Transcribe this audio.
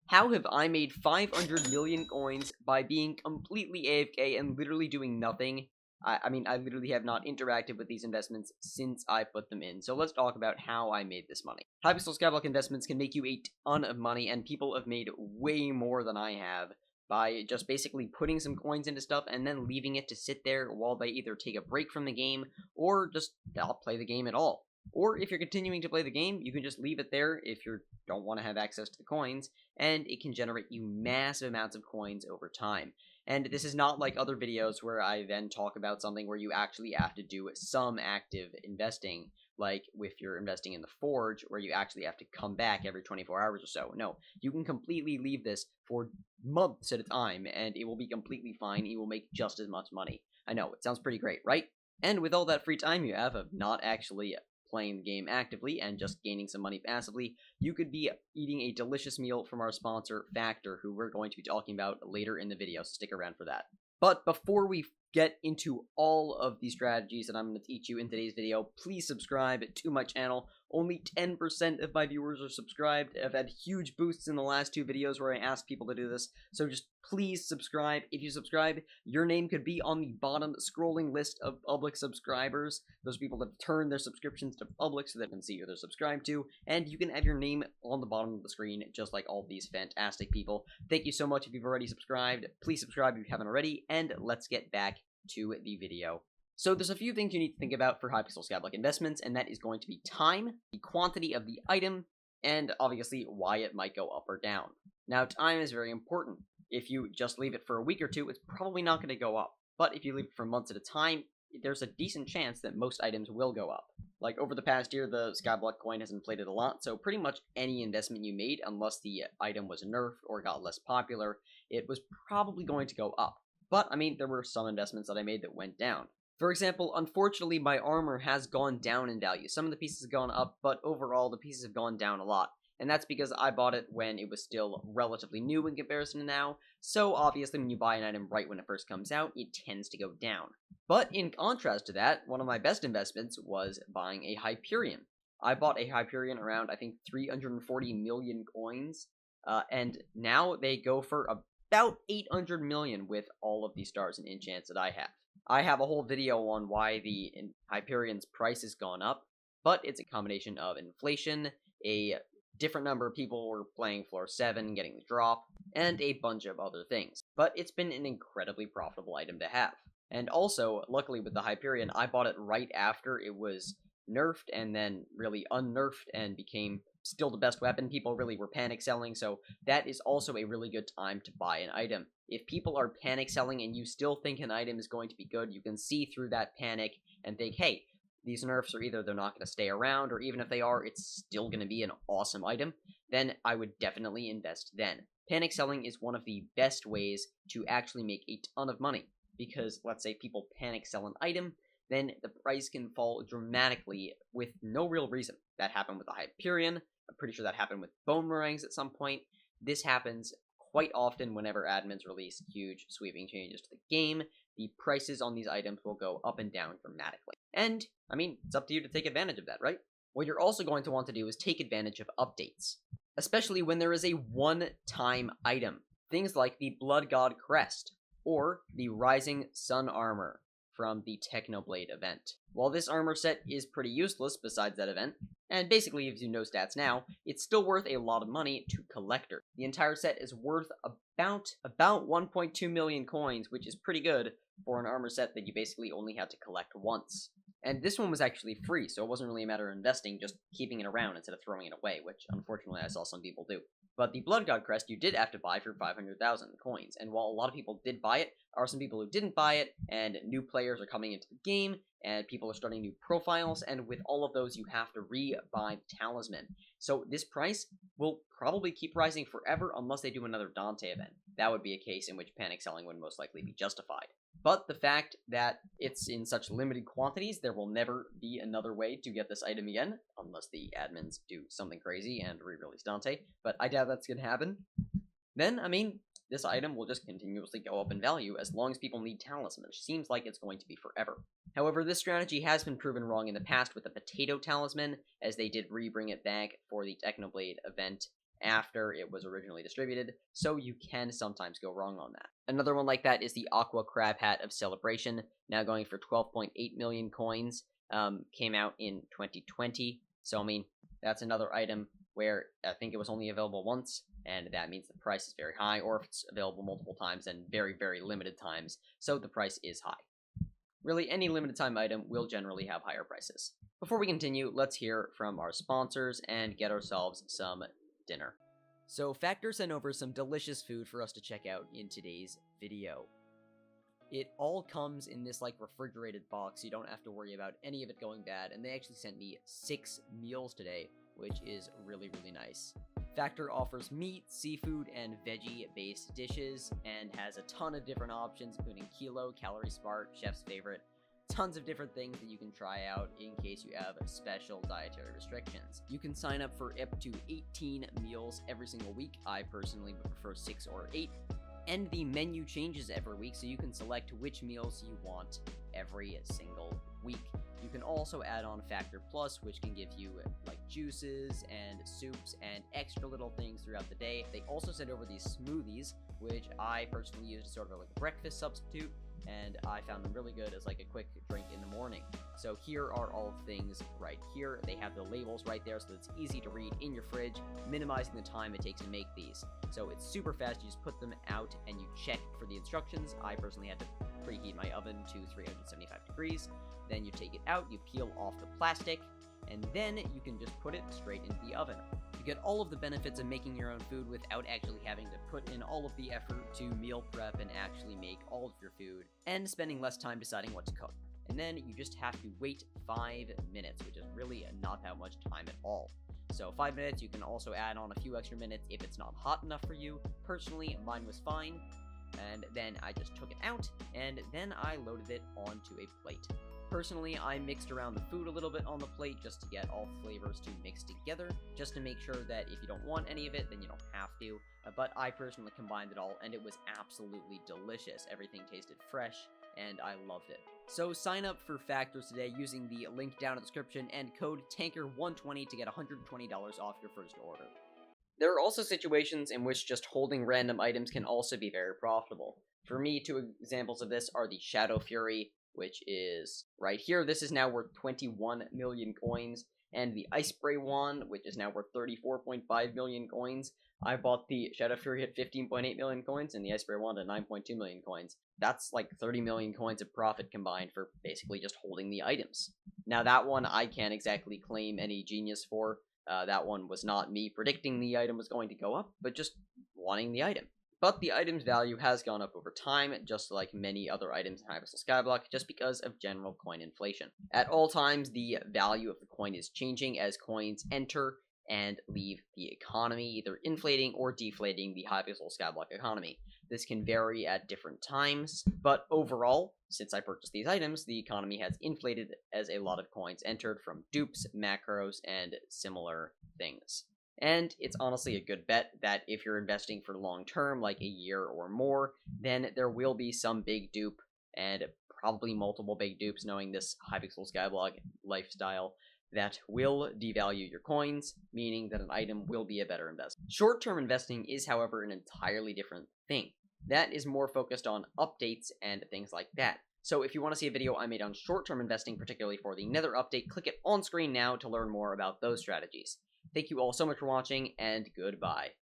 How have I made 500 million coins by being completely AFK and literally doing nothing? I mean, I literally have not interacted with these investments since I put them in. So let's talk about how I made this money. Hypixel Skyblock investments can make you a ton of money, and people have made way more than I have by just basically putting some coins into stuff and then leaving it to sit there while they either take a break from the game or just not play the game at all. Or if you're continuing to play the game, you can just leave it there if you don't want to have access to the coins, and it can generate you massive amounts of coins over time. And this is not like other videos where I then talk about something where you actually have to do some active investing, like if you're investing in the Forge, where you actually have to come back every 24 hours or so. No, you can completely leave this for months at a time, and it will be completely fine. You will make just as much money. I know, it sounds pretty great, right? And with all that free time you have of not actually playing the game actively and just gaining some money passively, you could be eating a delicious meal from our sponsor, Factor, who we're going to be talking about later in the video, so stick around for that. But before we get into all of the strategies that I'm going to teach you in today's video, please subscribe to my channel. Only 10% of my viewers are subscribed. I've had huge boosts in the last two videos where I asked people to do this, so just please subscribe. If you subscribe, your name could be on the bottom scrolling list of public subscribers. Those people that have turned their subscriptions to public so they can see who they're subscribed to, and you can have your name on the bottom of the screen, just like all these fantastic people. Thank you so much if you've already subscribed. Please subscribe if you haven't already, and let's get back to the video. So there's a few things you need to think about for Hypixel Skyblock investments, and that is going to be time, the quantity of the item, and obviously why it might go up or down. Now, time is very important. If you just leave it for a week or two, it's probably not going to go up. But if you leave it for months at a time, there's a decent chance that most items will go up. Like over the past year, the Skyblock coin has inflated a lot, so pretty much any investment you made, unless the item was nerfed or got less popular, it was probably going to go up. But, I mean, there were some investments that I made that went down. For example, unfortunately, my armor has gone down in value. Some of the pieces have gone up, but overall, the pieces have gone down a lot. And that's because I bought it when it was still relatively new in comparison to now, so obviously when you buy an item right when it first comes out, it tends to go down. But in contrast to that, one of my best investments was buying a Hyperion. I bought a Hyperion around, I think, 340 million coins, and now they go for about 800 million with all of the stars and enchants that I have. I have a whole video on why the Hyperion's price has gone up, but it's a combination of inflation, a different number of people were playing floor 7, getting the drop, and a bunch of other things. But it's been an incredibly profitable item to have. And also, luckily with the Hyperion, I bought it right after it was nerfed and then really unnerfed and became still the best weapon. People really were panic selling, so that is also a really good time to buy an item. If people are panic selling and you still think an item is going to be good, you can see through that panic and think, hey, these nerfs are either they're not going to stay around, or even if they are, it's still going to be an awesome item, then I would definitely invest then. Panic selling is one of the best ways to actually make a ton of money, because let's say people panic sell an item, then the price can fall dramatically with no real reason. That happened with the Hyperion. I'm pretty sure that happened with bone meringues at some point. This happens quite often whenever admins release huge sweeping changes to the game. The prices on these items will go up and down dramatically. And, I mean, it's up to you to take advantage of that, right? What you're also going to want to do is take advantage of updates, especially when there is a one-time item. Things like the Blood God Crest, or the Rising Sun Armor from the Technoblade event. While this armor set is pretty useless besides that event, and basically gives you no stats now, it's still worth a lot of money to collector. The entire set is worth about 1.2 million coins, which is pretty good for an armor set that you basically only had to collect once. And this one was actually free, so it wasn't really a matter of investing, just keeping it around instead of throwing it away, which unfortunately I saw some people do. But the Blood God Crest you did have to buy for 500,000 coins, and while a lot of people did buy it, there are some people who didn't buy it, and new players are coming into the game, and people are starting new profiles, and with all of those you have to re-buy the talisman. So this price will probably keep rising forever unless they do another Dante event. That would be a case in which panic selling would most likely be justified. But the fact that it's in such limited quantities, there will never be another way to get this item again, unless the admins do something crazy and re-release Dante, but I doubt that's going to happen. Then, I mean, this item will just continuously go up in value as long as people need talisman, which seems like it's going to be forever. However, this strategy has been proven wrong in the past with the potato talisman, as they did re-bring it back for the Technoblade event, after it was originally distributed, so you can sometimes go wrong on that. Another one like that is the Aqua Crab Hat of Celebration, now going for 12.8 million coins, came out in 2020, so I mean, that's another item where I think it was only available once, and that means the price is very high, or if it's available multiple times, then very, very limited times, so the price is high. Really, any limited time item will generally have higher prices. Before we continue, let's hear from our sponsors and get ourselves some dinner. So Factor sent over some delicious food for us to check out in today's video. It all comes in this like refrigerated box, so you don't have to worry about any of it going bad, and they actually sent me 6 meals today, which is really, really nice. Factor offers meat, seafood, and veggie-based dishes, and has a ton of different options, including Kilo, Calorie Smart, Chef's Favorite, tons of different things that you can try out in case you have special dietary restrictions. You can sign up for up to 18 meals every single week. I personally would prefer 6 or 8. And the menu changes every week, so you can select which meals you want every single week. You can also add on Factor Plus, which can give you like juices and soups and extra little things throughout the day. They also send over these smoothies, which I personally use as sort of like a breakfast substitute, and I found them really good as like a quick drink in the morning. So here are all the things right here. They have the labels right there, so it's easy to read in your fridge, minimizing the time it takes to make these. So it's super fast. You just put them out and you check for the instructions. I personally had to preheat my oven to 375 degrees. Then you take it out, you peel off the plastic, and then you can just put it straight into the oven. You get all of the benefits of making your own food without actually having to put in all of the effort to meal prep and actually make all of your food, and spending less time deciding what to cook. And then you just have to wait 5 minutes, which is really not that much time at all. So 5 minutes, you can also add on a few extra minutes if it's not hot enough for you. Personally, mine was fine, and then I just took it out, and then I loaded it onto a plate. Personally, I mixed around the food a little bit on the plate just to get all flavors to mix together, just to make sure that if you don't want any of it, then you don't have to. But I personally combined it all, and it was absolutely delicious. Everything tasted fresh, and I loved it. So sign up for Factors today using the link down in the description and code TANKER120 to get $120 off your first order. There are also situations in which just holding random items can also be very profitable. For me, 2 examples of this are the Shadow Fury, which is right here. This is now worth 21 million coins, and the Ice Spray Wand, which is now worth 34.5 million coins. I bought the Shadow Fury at 15.8 million coins, and the Ice Spray Wand at 9.2 million coins. That's like 30 million coins of profit combined for basically just holding the items. Now that one I can't exactly claim any genius for. That one was not me predicting the item was going to go up, but just wanting the item. But the item's value has gone up over time, just like many other items in Hypixel Skyblock, just because of general coin inflation. At all times, the value of the coin is changing as coins enter and leave the economy, either inflating or deflating the Hypixel Skyblock economy. This can vary at different times, but overall, since I purchased these items, the economy has inflated as a lot of coins entered from dupes, macros, and similar things. And it's honestly a good bet that if you're investing for long term, like a year or more, then there will be some big dupe, and probably multiple big dupes, knowing this Hypixel Skyblock lifestyle, that will devalue your coins, meaning that an item will be a better investment. Short-term investing is, however, an entirely different thing. That is more focused on updates and things like that. So if you want to see a video I made on short-term investing, particularly for the Nether update, click it on screen now to learn more about those strategies. Thank you all so much for watching, and goodbye.